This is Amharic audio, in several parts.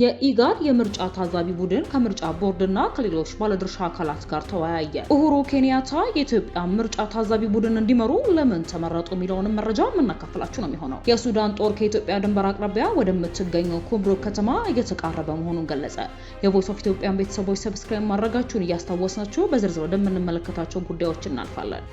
የኢጋድ የምርጫ ታዛቢ ቡድን ከምርጫ ቦርድና ከሌሎች ባለድርሻ አካላት ጋር ተወያየ። ኡሁሩ ኬንያታ የኢትዮጵያ ምርጫ ታዛቢ ቡድን እንዲመሩ ለምን ተመረጡ የሚለውን መረጃ የምናካፍላችሁ ነው የሚሆነው። የሱዳን ጦር ከኢትዮጵያ ድንበር አቅራቢያ ወደምትገኘው ኩምሩክ ከተማ እየተቃረበ መሆኑን ገለጸ። የቮይስ ኦፍ ኢትዮጵያን ቤተሰቦች ሰብስክራይብ ማድረጋችሁን እያስታወስናችሁ በዝርዝር ወደምንመለከታቸው ጉዳዮች እናልፋለን።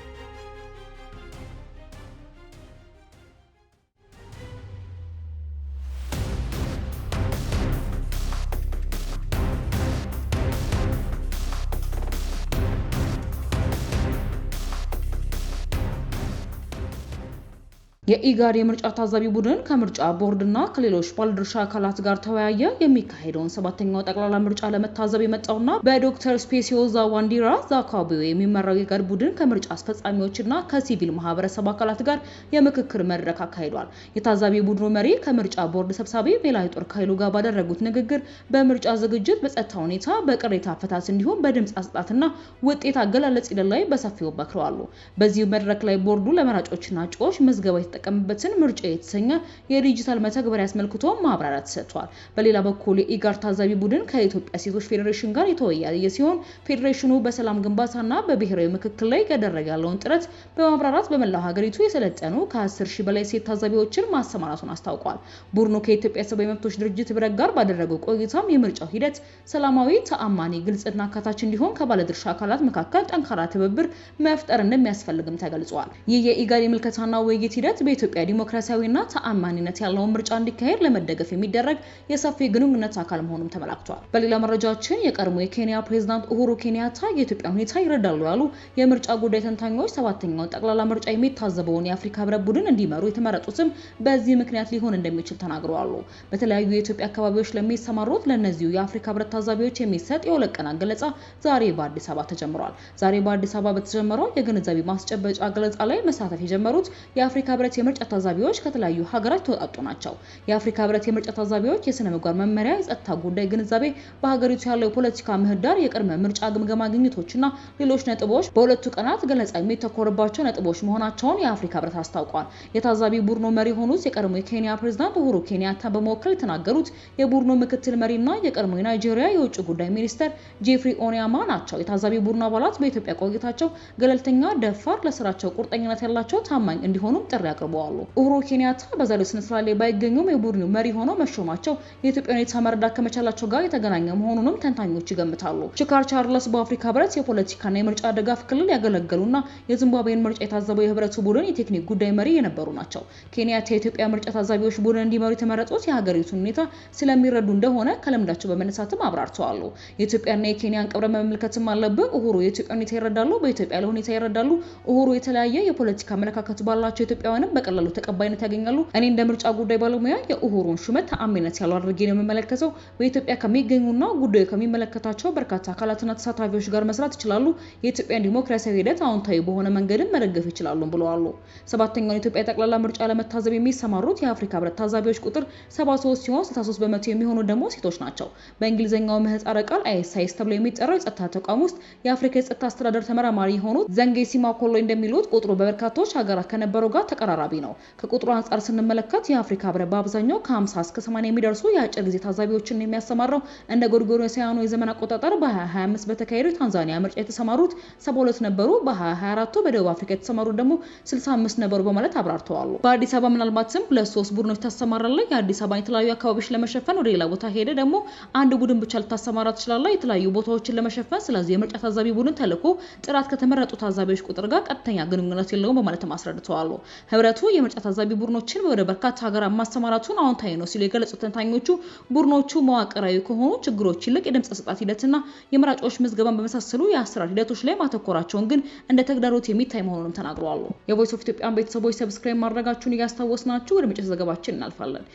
የኢጋድ የምርጫ ታዛቢ ቡድን ከምርጫ ቦርድና ከሌሎች ባለድርሻ አካላት ጋር ተወያየ። የሚካሄደውን ሰባተኛው ጠቅላላ ምርጫ ለመታዘብ የመጣውና በዶክተር ስፔሲዮዛ ዋንዲራ ዛካቢዮ የሚመራው የኢጋድ ቡድን ከምርጫ አስፈጻሚዎችና ከሲቪል ማህበረሰብ አካላት ጋር የምክክር መድረክ አካሂዷል። የታዛቢ ቡድኑ መሪ ከምርጫ ቦርድ ሰብሳቢ ቤላይ ጦር ካይሉ ጋር ባደረጉት ንግግር በምርጫ ዝግጅት፣ በጸጥታ ሁኔታ፣ በቅሬታ አፈታት እንዲሁም በድምጽ አሰጣጥና ውጤት አገላለጽ ሂደት ላይ በሰፊው መክረዋል። በዚህ መድረክ ላይ ቦርዱ ለመራጮችና እጩዎች ምዝገባ የተጠቀመበትን ምርጫ የተሰኘ የዲጂታል መተግበሪያ አስመልክቶ ማብራሪያ ተሰጥቷል። በሌላ በኩል የኢጋድ ታዛቢ ቡድን ከኢትዮጵያ ሴቶች ፌዴሬሽን ጋር የተወያየ ሲሆን ፌዴሬሽኑ በሰላም ግንባታና በብሔራዊ ምክክር ላይ ያደረገ ያለውን ጥረት በማብራራት በመላው ሀገሪቱ የሰለጠኑ ከ10,000 በላይ ሴት ታዛቢዎችን ማሰማራቱን አስታውቋል። ቡድኑ ከኢትዮጵያ ሰብአዊ መብቶች ድርጅት ህብረት ጋር ባደረገው ቆይታም የምርጫው ሂደት ሰላማዊ፣ ተአማኒ፣ ግልጽና አካታች እንዲሆን ከባለድርሻ አካላት መካከል ጠንካራ ትብብር መፍጠር እንደሚያስፈልግም ተገልጿል። ይህ የኢጋድ የምልከታና ውይይት ሂደት በኢትዮጵያ ዲሞክራሲያዊና ተአማኒነት ያለውን ምርጫ እንዲካሄድ ለመደገፍ የሚደረግ የሰፊ ግንኙነት አካል መሆኑን ተመላክቷል። በሌላ መረጃችን የቀድሞ የኬንያ ፕሬዝዳንት ኡሁሩ ኬንያታ የኢትዮጵያ ሁኔታ ይረዳሉ ያሉ የምርጫ ጉዳይ ተንታኞች ሰባተኛውን ጠቅላላ ምርጫ የሚታዘበውን የአፍሪካ ህብረት ቡድን እንዲመሩ የተመረጡትም በዚህ ምክንያት ሊሆን እንደሚችል ተናግረዋል። በተለያዩ የኢትዮጵያ አካባቢዎች ለሚሰማሩት ለእነዚሁ የአፍሪካ ህብረት ታዛቢዎች የሚሰጥ የሁለት ቀናት ገለጻ ዛሬ በአዲስ አበባ ተጀምሯል። ዛሬ በአዲስ አበባ በተጀመረው የግንዛቤ ማስጨበጫ ገለጻ ላይ መሳተፍ የጀመሩት የአፍሪካ ህብረት የምርጫ ታዛቢዎች ከተለያዩ ሀገራት ተወጣጡ ናቸው። የአፍሪካ ህብረት የምርጫ ታዛቢዎች የስነ ምግባር መመሪያ፣ የጸጥታ ጉዳይ ግንዛቤ፣ በሀገሪቱ ያለው የፖለቲካ ምህዳር፣ የቅድመ ምርጫ ግምገማ ግኝቶችና ሌሎች ነጥቦች በሁለቱ ቀናት ገለጻ የሚተኮርባቸው ነጥቦች መሆናቸውን የአፍሪካ ህብረት አስታውቋል። የታዛቢ ቡድኑ መሪ የሆኑት የቀድሞ የኬንያ ፕሬዝዳንት ኡሁሩ ኬንያታ በመወከል የተናገሩት የቡድኑ ምክትል መሪና የቀድሞ የናይጄሪያ የውጭ ጉዳይ ሚኒስተር ጄፍሪ ኦኒያማ ናቸው። የታዛቢ ቡድኑ አባላት በኢትዮጵያ ቆይታቸው ገለልተኛ፣ ደፋር፣ ለስራቸው ቁርጠኝነት ያላቸው ታማኝ እንዲሆኑም ጥሪ አቅርበዋል። ኡሁሩ ኬንያታ በዛሬው ስነ ስርዓት ላይ ባይገኙም የቡድኑ መሪ ሆነው መሾማቸው የኢትዮጵያ ሁኔታ መረዳት ከመቻላቸው ጋር የተገናኘ መሆኑንም ተንታኞች ይገምታሉ። ቺካር ቻርለስ በአፍሪካ ህብረት የፖለቲካና የምርጫ ድጋፍ ክልል ያገለገሉና የዚምባብዌን ምርጫ የታዘበው የህብረቱ ቡድን የቴክኒክ ጉዳይ መሪ የነበሩ ናቸው። ኬንያታ የኢትዮጵያ ምርጫ ታዛቢዎች ቡድን እንዲመሩ የተመረጡት የሀገሪቱን ሁኔታ ስለሚረዱ እንደሆነ ከልምዳቸው በመነሳትም አብራርተዋል። የኢትዮጵያና የኬንያን ቅብረ መመልከትም አለብን። ኡሁሩ የኢትዮጵያ ሁኔታ ይረዳሉ፣ በኢትዮጵያ ያለው ሁኔታ ይረዳሉ። ኡሁሩ የተለያየ የፖለቲካ አመለካከት ባላቸው ኢትዮጵያውያንም በቀላሉ ተቀባይነት ያገኛሉ። እኔ እንደ ምርጫ ጉዳይ ባለሙያ የኡሁሩን ሹመት ተአማኒነት ያለው አድርጌ ነው የምመለከተው። በኢትዮጵያ ከሚገኙና ጉዳዩ ከሚመለከታቸው በርካታ አካላትና ተሳታፊዎች ጋር መስራት ይችላሉ። የኢትዮጵያን ዲሞክራሲያዊ ሂደት አዎንታዊ በሆነ መንገድም መደገፍ ይችላሉ ብለዋል። ሰባተኛውን የኢትዮጵያ ጠቅላላ ምርጫ ለመታዘብ የሚሰማሩት የአፍሪካ ህብረት ታዛቢዎች ቁጥር 73 ሲሆን 63 በመቶ የሚሆኑ ደግሞ ሴቶች ናቸው። በእንግሊዝኛው ምህጻረ ቃል አይኤስአይኤስ ተብሎ የሚጠራው የጸጥታ ተቋም ውስጥ የአፍሪካ የጸጥታ አስተዳደር ተመራማሪ የሆኑት ዘንጌሲ ማኮሎ እንደሚሉት ቁጥሩ በበርካቶች ሀገራት ከነበረው ጋር ተቀራራቢ ነው። ከቁጥሩ አንጻር ስንመለከት የአፍሪካ ህብረት በአብዛኛው ከ50 እስከ 80 የሚደርሱ የአጭር ጊዜ ታዛቢዎችን የሚያሰማራው እንደ ጎርጎሮሳውያኑ የዘመን አቆጣጠር በ2025 በተካሄደው የታንዛኒያ ምርጫ የተሰማሩት 72 ነበሩ። በ2024 በደቡብ አፍሪካ የተሰማሩት ደግሞ 65 ነበሩ በማለት አብራርተዋል። በአዲስ አበባ ምናልባትም 2-3 ቡድኖች ታሰማራለች። የአዲስ አበባ የተለያዩ አካባቢዎች ለመሸፈን ወደ ሌላ ቦታ ሄደ ደግሞ አንድ ቡድን ብቻ ልታሰማራ ትችላለች የተለያዩ ቦታዎችን ለመሸፈን። ስለዚህ የምርጫ ታዛቢ ቡድን ተልዕኮ ጥራት ከተመረጡ ታዛቢዎች ቁጥር ጋር ቀጥተኛ ግንኙነት የለውም በማለት አስረድተዋል። ህብረቱ የምርጫ ታዛቢ ቡድኖችን ወደ በርካታ ሀገራት ማሰማራቱን አዎንታዊ ነው ሲሉ የገለጹት ተንታኞቹ ቡድኖቹ መዋቅራዊ ከሆኑ ችግሮች ይልቅ የድምጽ አሰጣጥ ሂደትና የመራጮች ምዝገባን በመሳሰሉ የአሰራር ሂደቶች ላይ ማተኮራቸውን ግን እንደ ተግዳሮት የሚታይ መሆኑንም ተናግረዋል። የቮይስ ኦፍ ኢትዮጵያን ቤተሰቦች ሰብስክራይብ ማድረጋችሁን እያስታወስናችሁ ወደ ምርጫ ዘገባችን እናልፋለን።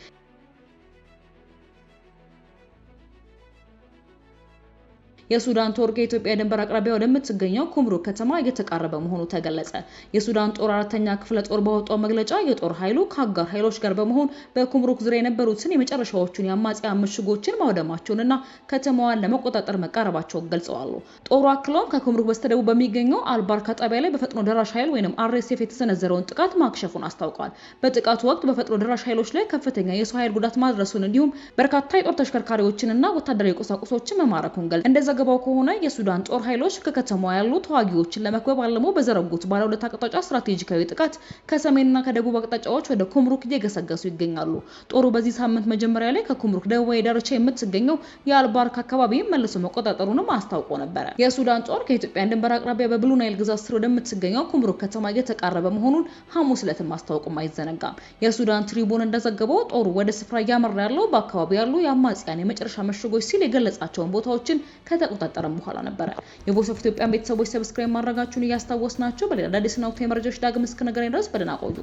የሱዳን ጦር ከኢትዮጵያ ድንበር አቅራቢያ ወደምትገኘው ኩምሩክ ከተማ እየተቃረበ መሆኑ ተገለጸ። የሱዳን ጦር 4ኛ ክፍለ ጦር ባወጣው መግለጫ የጦር ኃይሉ ከአጋር ኃይሎች ጋር በመሆን በኩምሩክ ዙሪያ የነበሩትን የመጨረሻዎቹን የአማጽያን ምሽጎችን ማውደማቸውንና ከተማዋን ለመቆጣጠር መቃረባቸውን ገልጸዋል። ጦሩ አክሎም ከኩምሩክ በስተደቡብ በሚገኘው አልባርካ ጣቢያ ላይ በፈጥኖ ደራሽ ኃይል ወይንም RSF የተሰነዘረውን ጥቃት ማክሸፉን አስታውቋል። በጥቃቱ ወቅት በፈጥኖ ደራሽ ኃይሎች ላይ ከፍተኛ የሰው ኃይል ጉዳት ማድረሱን እንዲሁም በርካታ የጦር ተሽከርካሪዎችንና ወታደራዊ ቁሳቁሶችን መማረኩን ገልጿል። እንደዘገባው ከሆነ የሱዳን ጦር ኃይሎች ከከተማዋ ያሉ ተዋጊዎችን ለመክበብ አልመው በዘረጉት ባለ ሁለት አቅጣጫ ስትራቴጂካዊ ጥቃት ከሰሜንና ከደቡብ አቅጣጫዎች ወደ ኩምሩክ እየገሰገሱ ይገኛሉ። ጦሩ በዚህ ሳምንት መጀመሪያ ላይ ከኩምሩክ ደቡባዊ ዳርቻ የምትገኘው የአልባርካ አካባቢ መልሶ መቆጣጠሩንም አስታውቆ ነበር። የሱዳን ጦር ከኢትዮጵያ ድንበር አቅራቢያ በብሉ ናይል ግዛት ስር ወደምትገኘው ኩምሩክ ከተማ እየተቃረበ መሆኑን ሐሙስ ዕለትም ማስታወቁም አይዘነጋም። የሱዳን ትሪቡን እንደዘገበው ጦሩ ወደ ስፍራ እያመራ ያለው በአካባቢው ያሉ የአማጽያን የመጨረሻ ምሽጎች ሲል የገለጻቸውን ቦታዎችን ከተቆጣጠረም በኋላ ነበር። የቮይስ ኦፍ ኢትዮጵያ ቤተሰቦች ሰብስክራይብ ማድረጋችሁን እያስታወስናችሁ በሌላ አዲስና ወቅታዊ መረጃዎች ዳግም እስክንገናኝ ድረስ በደህና ቆዩ።